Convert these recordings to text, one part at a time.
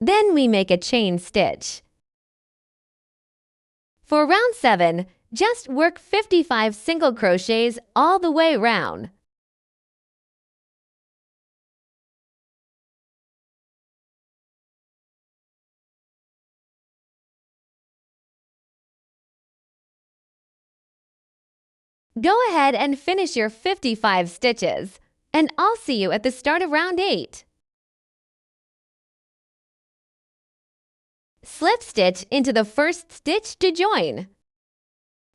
Then we make a chain stitch. For round 7, just work 55 single crochets all the way round. Go ahead and finish your 55 stitches, and I'll see you at the start of round 8. Slip stitch into the first stitch to join.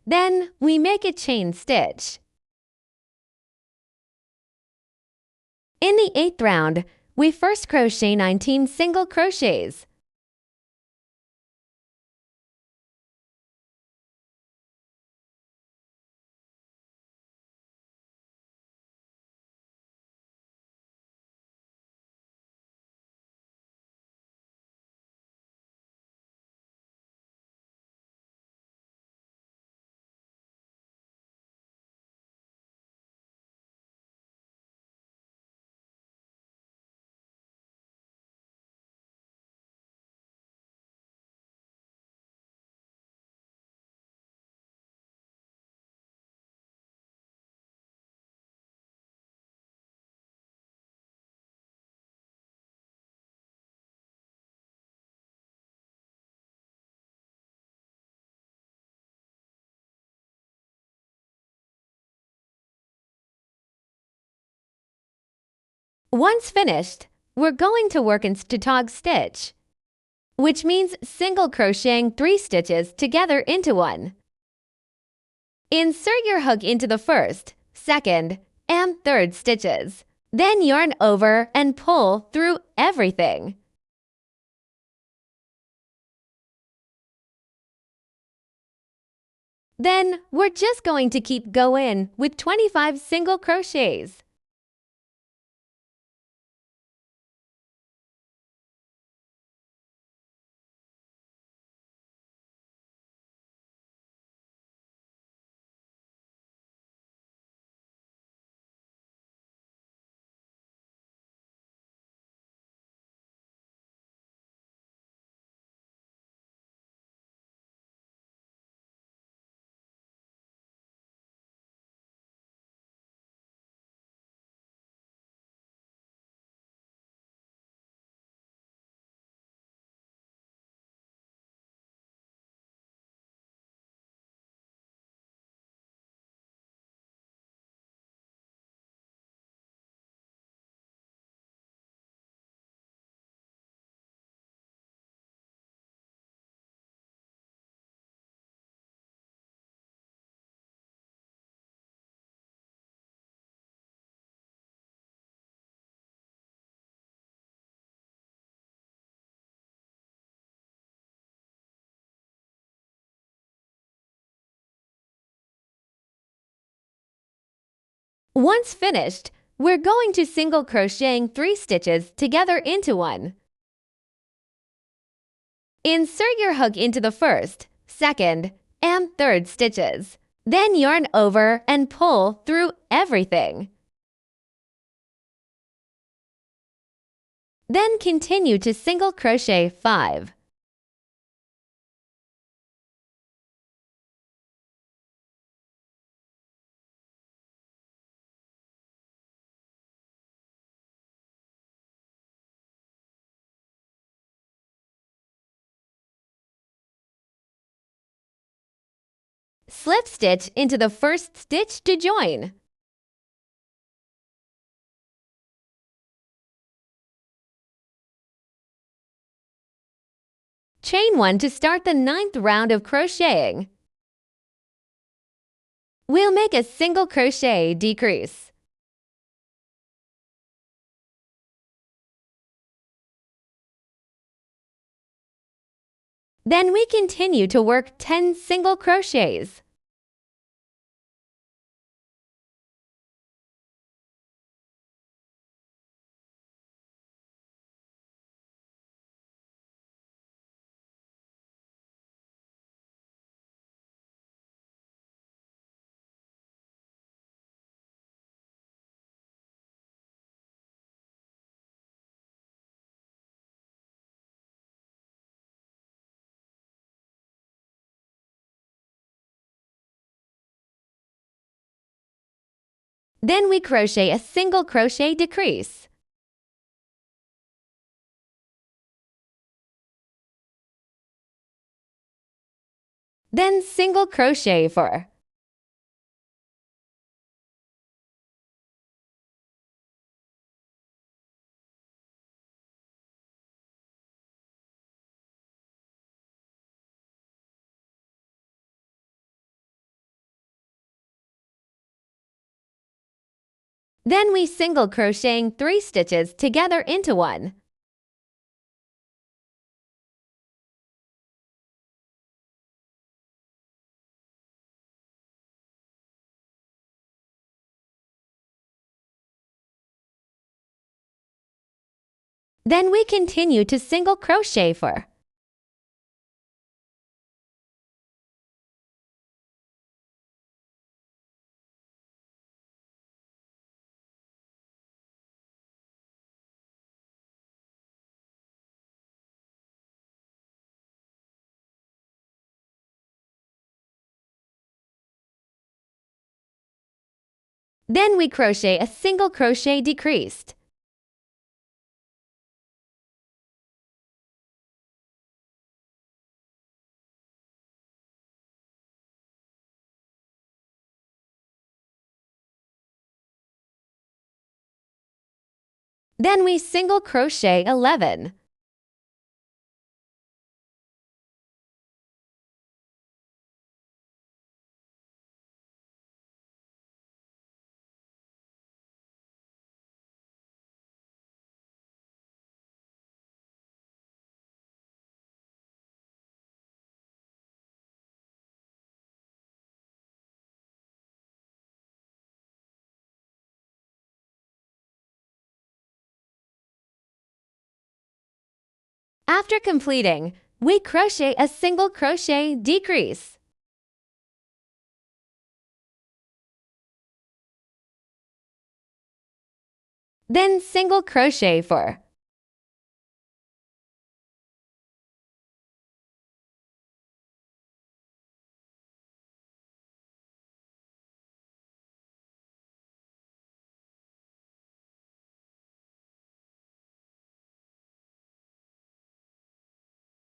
Then we make a chain stitch. In the 8th round, we first crochet 19 single crochets. Once finished, we're going to work in stitog stitch, which means single crocheting 3 stitches together into one. Insert your hook into the first, second, and third stitches. Then yarn over and pull through everything. Then we're just going to keep going with 25 single crochets. Once finished, we're going to single crocheting 3 stitches together into one. Insert your hook into the first, second, and third stitches. Then yarn over and pull through everything. Then continue to single crochet 5. Slip stitch into the first stitch to join. Chain 1 to start the 9th round of crocheting. We'll make a single crochet decrease. Then we continue to work 10 single crochets. Then we crochet a single crochet decrease. Then single crochet 4. Then we single crocheting 3 stitches together into one. Then we continue to single crochet 4. Then we crochet a single crochet decreased. Then we single crochet 11. After completing, we crochet a single crochet decrease. Then single crochet 4.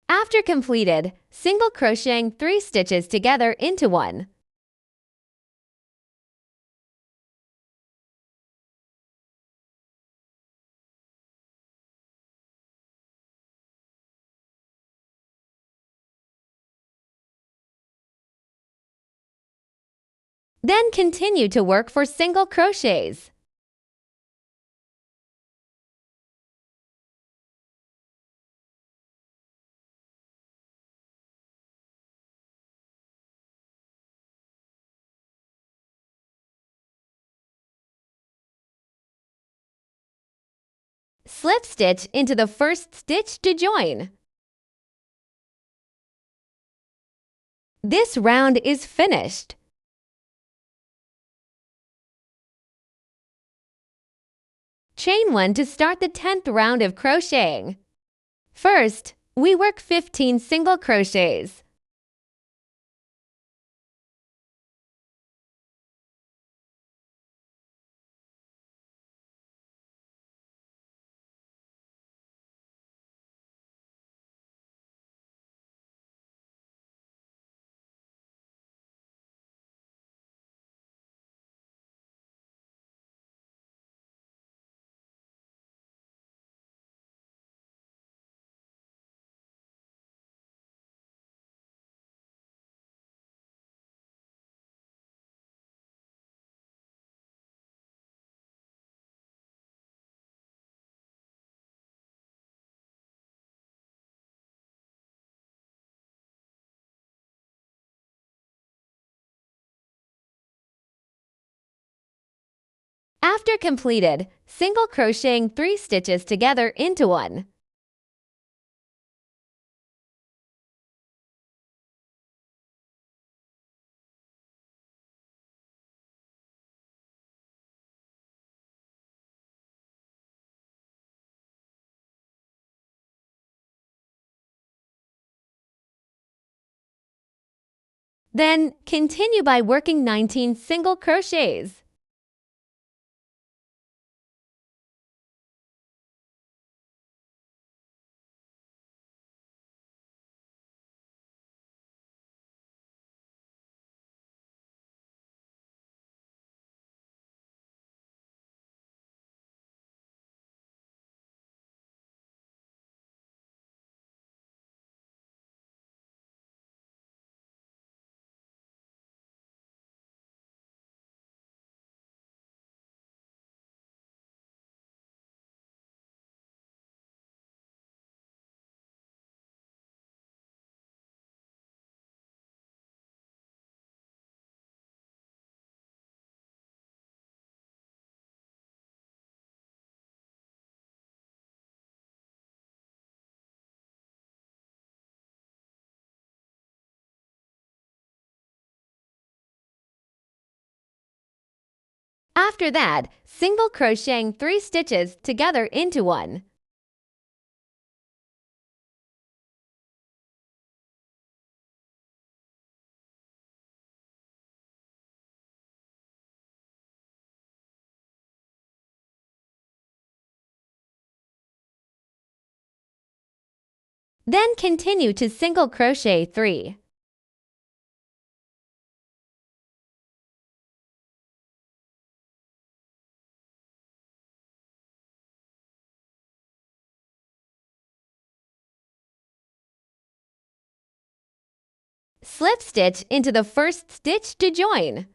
After completed, single crocheting 3 stitches together into one. Then continue to work for single crochets. Slip stitch into the first stitch to join. This round is finished. Chain 1 to start the 10th round of crocheting. First, we work 15 single crochets. After completed, single crocheting 3 stitches together into one. Then continue by working 19 single crochets. After that, single crocheting 3 stitches together into one. Then continue to single crochet 3. Slip stitch into the first stitch to join.